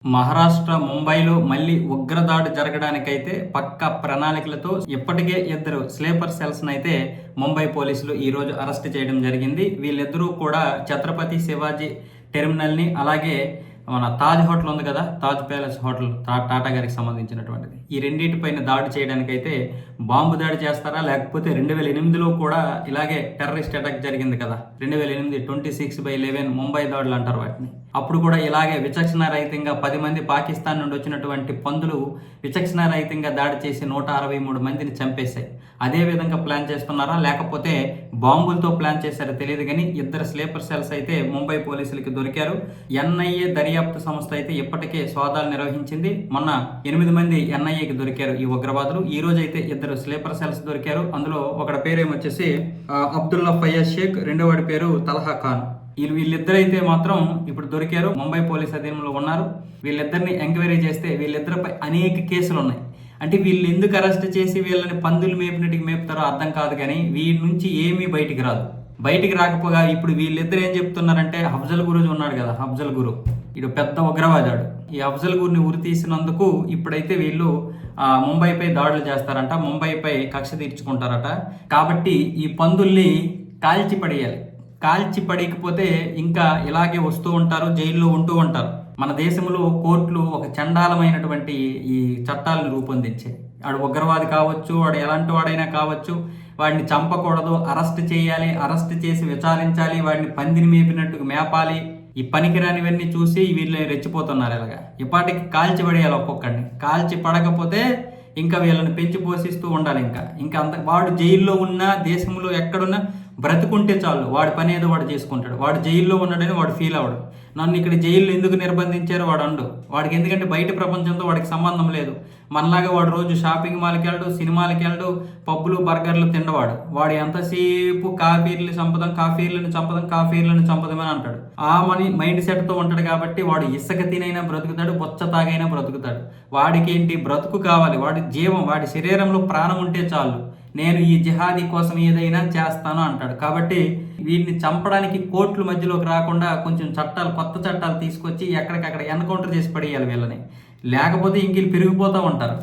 మహారాష్ట్ర ముంబైలో మళ్లీ ఉగ్రదాడి జరగడానికైతే పక్కా ప్రణాళికలతో ఇప్పటికే ఇద్దరు స్లీపర్ సెల్స్ అయితే ముంబై పోలీసులు ఈ రోజు అరెస్ట్ చేయడం జరిగింది. వీళ్ళిద్దరూ కూడా ఛత్రపతి శివాజీ టెర్మినల్ ని అలాగే మన తాజ్ హోటల్ ఉంది కదా, తాజ్ ప్యాలెస్ హోటల్ టాటా గారికి సంబంధించినటువంటిది, ఈ రెండింటిపైన దాడి చేయడానికైతే బాంబు దాడి చేస్తారా, లేకపోతే 2008లో కూడా ఇలాగే టెర్రరిస్ట్ అటాక్ జరిగింది కదా, 2008 26/11 ముంబై దాడులు అంటారు వాటిని. అప్పుడు కూడా ఇలాగే విచక్షణ రహితంగా 10 మంది పాకిస్తాన్ నుండి వచ్చినటువంటి పందులు విచక్షణ రహితంగా దాడి చేసి 163 మందిని చంపేశాయి. అదే విధంగా ప్లాన్ చేస్తున్నారా లేకపోతే బాంబులతో ప్లాన్ చేశారో తెలియదు కానీ ఇద్దరు స్లీపర్ సెల్స్ అయితే ముంబై పోలీసులకి దొరికారు. ఎన్ఐఏ దర్యాప్తు సంస్థ అయితే ఇప్పటికే సోదాలు నిర్వహించింది. మొన్న 8 మంది ఎన్ఐఏకి దొరికారు ఈ ఉగ్రవాదులు. ఈ రోజు అయితే ఇద్దరు స్లీపర్ సెల్స్ దొరికారు. అందులో ఒకటి పేరు ఏమొచ్చేసి అబ్దుల్లా ఫయ్యాజ్ షేక్, రెండో వాడి పేరు తలహా ఖాన్. వీళ్ళిద్దరైతే మాత్రం ఇప్పుడు దొరికారు, ముంబై పోలీస్ అధీనంలో ఉన్నారు. వీళ్ళిద్దరిని ఎంక్వైరీ చేస్తే వీళ్ళిద్దరిపై అనేక కేసులు ఉన్నాయి. అంటే వీళ్ళు ఎందుకు అరెస్ట్ చేసి వీళ్ళని పందులు మేపినట్టుగా మేపుతారో అర్థం కాదు, కానీ వీళ్ళ నుంచి ఏమీ బయటికి రాదు. బయటికి రాకపోగా ఇప్పుడు వీళ్ళిద్దరు ఏం చెప్తున్నారంటే, అఫ్జల్ గురు ఉన్నాడు కదా, అఫ్జల్ గురు ఇటు పెద్ద ఉగ్రవాదాడు. ఈ అఫ్జల్ గురిని ఉరి తీసినందుకు ఇప్పుడైతే వీళ్ళు ముంబైపై దాడులు చేస్తారంట, ముంబైపై కక్ష తీర్చుకుంటారట. కాబట్టి ఈ పందుల్ని కాల్చి పడేయాలి. కాల్చి పడేయకపోతే ఇంకా ఇలాగే వస్తూ ఉంటారు, జైల్లో ఉంటూ ఉంటారు. మన దేశంలో కోర్టులు ఒక చండాలమైనటువంటి ఈ చట్టాలను రూపొందించాయి. వాడు ఉగ్రవాది కావచ్చు, వాడు ఎలాంటి వాడైనా కావచ్చు, వాడిని చంపకూడదు, అరెస్ట్ చేయాలి, అరెస్ట్ చేసి విచారించాలి, వాడిని పందిని మేపినట్టుగా మేపాలి. ఈ పనికిరానివన్నీ చూసి వీళ్ళు రెచ్చిపోతున్నారు. ఇలాగా ఇప్పటికి కాల్చి పడేయాలి, ఒక్కొక్కడిని కాల్చి పడకపోతే ఇంకా వీళ్ళని పెంచి పోషిస్తూ ఉండాలి. ఇంకా అంత వాడు జైల్లో ఉన్నా, దేశంలో ఎక్కడున్నా బ్రతుకుంటే చాలు, వాడి పని ఏదో వాడు చేసుకుంటాడు. వాడు జైల్లో ఉన్నాడని వాడు ఫీల్ అవడు. నన్ను ఇక్కడ జైల్లో ఎందుకు నిర్బంధించారో వాడు అండు. వాడికి ఎందుకంటే బయట ప్రపంచంతో వాడికి సంబంధం లేదు. మనలాగా వాడు రోజు షాపింగ్ మాల్కి వెళ్ళడు, సినిమాలకి వెళ్ళడు, పబ్బులు బర్గర్లు తిండవాడు. వాడు ఎంతసేపు కాఫీలను చంపదమని అంటాడు. ఆ మైండ్ సెట్తో ఉంటాడు. కాబట్టి వాడు ఇసుక తినైనా బ్రతుకుతాడు, బొచ్చ తాగైనా బ్రతుకుతాడు. వాడికి ఏంటి బ్రతుకు కావాలి, వాడి జీవం, వాడి శరీరంలో ప్రాణం ఉంటే చాలు, నేను ఈ జిహాదీ కోసం ఏదైనా చేస్తాను అంటాడు. కాబట్టి వీడిని చంపడానికి కోర్టుల మధ్యలోకి రాకుండా కొంచెం కొత్త చట్టాలు తీసుకొచ్చి ఎక్కడికక్కడ ఎన్కౌంటర్ చేసి పడేయాలి వీళ్ళని. లేకపోతే ఇంక వీళ్ళు పెరిగిపోతూ ఉంటారు.